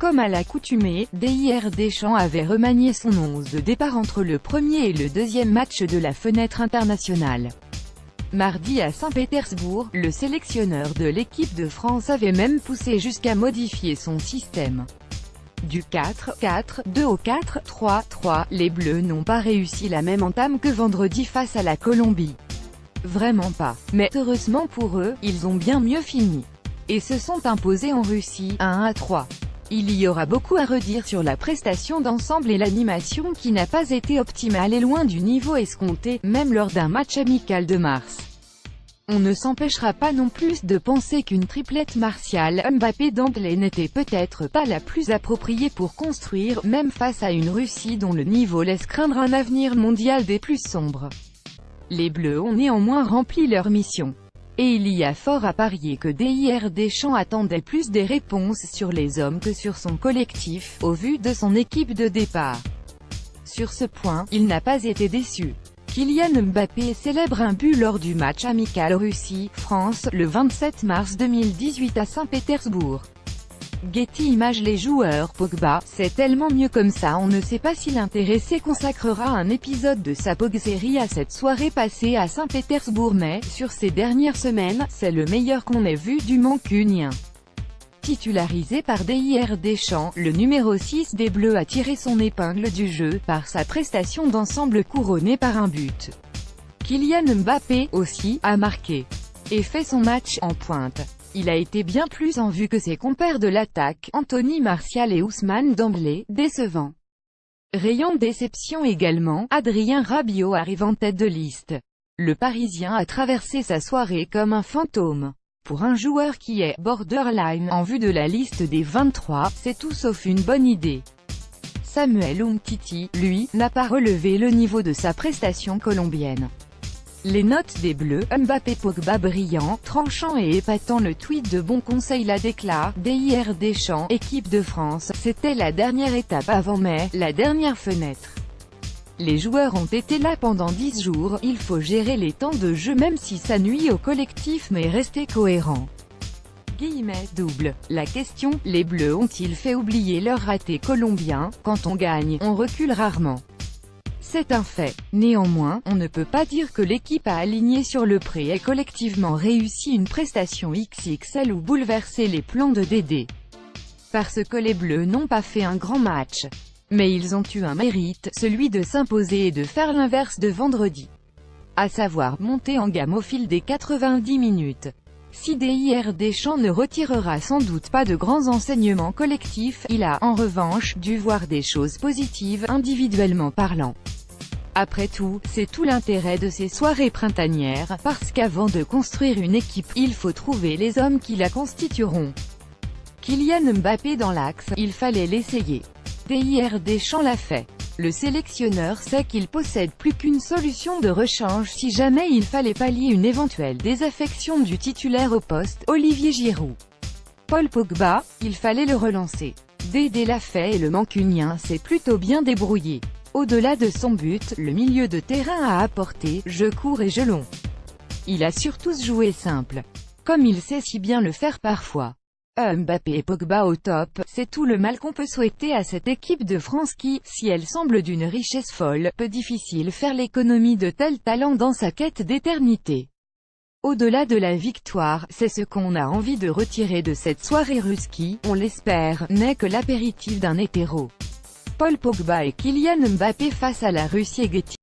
Comme à l'accoutumée, Didier Deschamps avait remanié son 11 de départ entre le premier et le deuxième match de la fenêtre internationale. Mardi à Saint-Pétersbourg, le sélectionneur de l'équipe de France avait même poussé jusqu'à modifier son système. Du 4-4-2 au 4-3-3, les Bleus n'ont pas réussi la même entame que vendredi face à la Colombie. Vraiment pas. Mais heureusement pour eux, ils ont bien mieux fini. Et se sont imposés en Russie, 1-3. Il y aura beaucoup à redire sur la prestation d'ensemble et l'animation qui n'a pas été optimale et loin du niveau escompté, même lors d'un match amical de mars. On ne s'empêchera pas non plus de penser qu'une triplette Martial, Mbappé Dembélé n'était peut-être pas la plus appropriée pour construire, même face à une Russie dont le niveau laisse craindre un avenir mondial des plus sombres. Les Bleus ont néanmoins rempli leur mission. Et il y a fort à parier que Didier Deschamps attendait plus des réponses sur les hommes que sur son collectif, au vu de son équipe de départ. Sur ce point, il n'a pas été déçu. Kylian Mbappé célèbre un but lors du match amical Russie-France, le 27 mars 2018 à Saint-Pétersbourg. Getty Images. Les joueurs Pogba, c'est tellement mieux comme ça. On ne sait pas si l'intéressé consacrera un épisode de sa Pog-série à cette soirée passée à Saint-Pétersbourg, mais, sur ces dernières semaines, c'est le meilleur qu'on ait vu du Mancunien. Titularisé par Didier Deschamps, le numéro 6 des Bleus a tiré son épingle du jeu, par sa prestation d'ensemble couronnée par un but. Kylian Mbappé, aussi, a marqué. Et fait son match en pointe. Il a été bien plus en vue que ses compères de l'attaque, Anthony Martial et Ousmane Dembélé, décevant. Rayon de déception également, Adrien Rabiot arrive en tête de liste. Le Parisien a traversé sa soirée comme un fantôme. Pour un joueur qui est « borderline » en vue de la liste des 23, c'est tout sauf une bonne idée. Samuel Umtiti, lui, n'a pas relevé le niveau de sa prestation colombienne. Les notes des Bleus, Mbappé Pogba brillant, tranchant et épatant. Le tweet de bon conseil la déclare, Didier Deschamps, équipe de France, c'était la dernière étape avant mai, la dernière fenêtre. Les joueurs ont été là pendant 10 jours, il faut gérer les temps de jeu même si ça nuit au collectif mais rester cohérent. Double. La question, les Bleus ont-ils fait oublier leur raté colombien? Quand on gagne, on recule rarement. C'est un fait. Néanmoins, on ne peut pas dire que l'équipe a aligné sur le pré et collectivement réussi une prestation XXL ou bouleversé les plans de Dédé. Parce que les Bleus n'ont pas fait un grand match. Mais ils ont eu un mérite, celui de s'imposer et de faire l'inverse de vendredi. À savoir, monter en gamme au fil des 90 minutes. Si Didier Deschamps ne retirera sans doute pas de grands enseignements collectifs, il a, en revanche, dû voir des choses positives, individuellement parlant. Après tout, c'est tout l'intérêt de ces soirées printanières, parce qu'avant de construire une équipe, il faut trouver les hommes qui la constitueront. Kylian Mbappé dans l'axe, il fallait l'essayer. Didier Deschamps l'a fait. Le sélectionneur sait qu'il possède plus qu'une solution de rechange si jamais il fallait pallier une éventuelle désaffection du titulaire au poste, Olivier Giroud. Paul Pogba, il fallait le relancer. Dédé l'a fait et le Mancunien s'est plutôt bien débrouillé. Au-delà de son but, le milieu de terrain a apporté « je cours et je long ». Il a surtout joué simple. Comme il sait si bien le faire parfois. Mbappé et Pogba au top, c'est tout le mal qu'on peut souhaiter à cette équipe de France qui, si elle semble d'une richesse folle, peut difficile faire l'économie de tels talents dans sa quête d'éternité. Au-delà de la victoire, c'est ce qu'on a envie de retirer de cette soirée russe qui, on l'espère, n'est que l'apéritif d'un hétéro. Paul Pogba et Kylian Mbappé face à la Russie et Getty.